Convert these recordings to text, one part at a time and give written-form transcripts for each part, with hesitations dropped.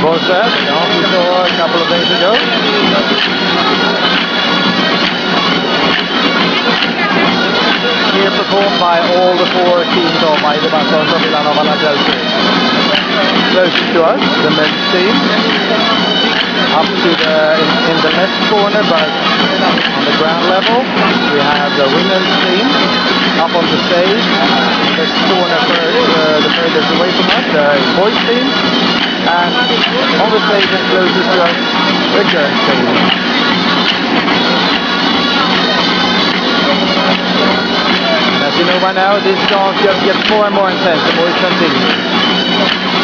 Borset, we saw a couple of days ago. Here performed by all the 4 teams of Maidebaton from Villanova Chelsea. Closest to us, the men's team, up to in the left corner, but on the ground level, we have the women's team up on the stage. The corner the furthest away from us, the boys team, and on the stage and closest to us, the girls team. As you know by now, this dance just gets more and more intense the more it continues.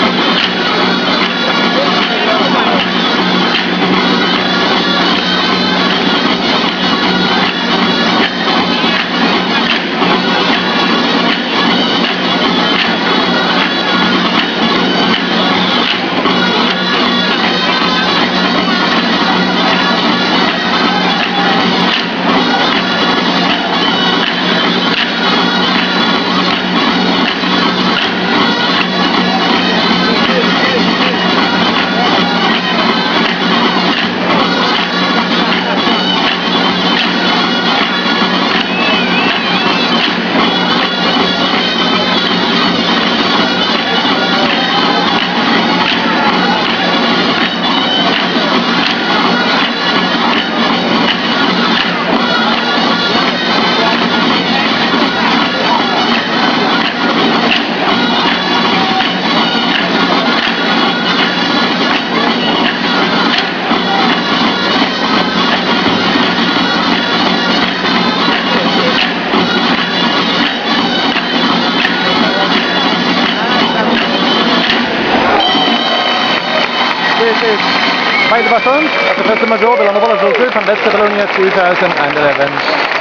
Maidebaton at the Festival Job, Villanova Chelsea, and that's Catalonia 2011.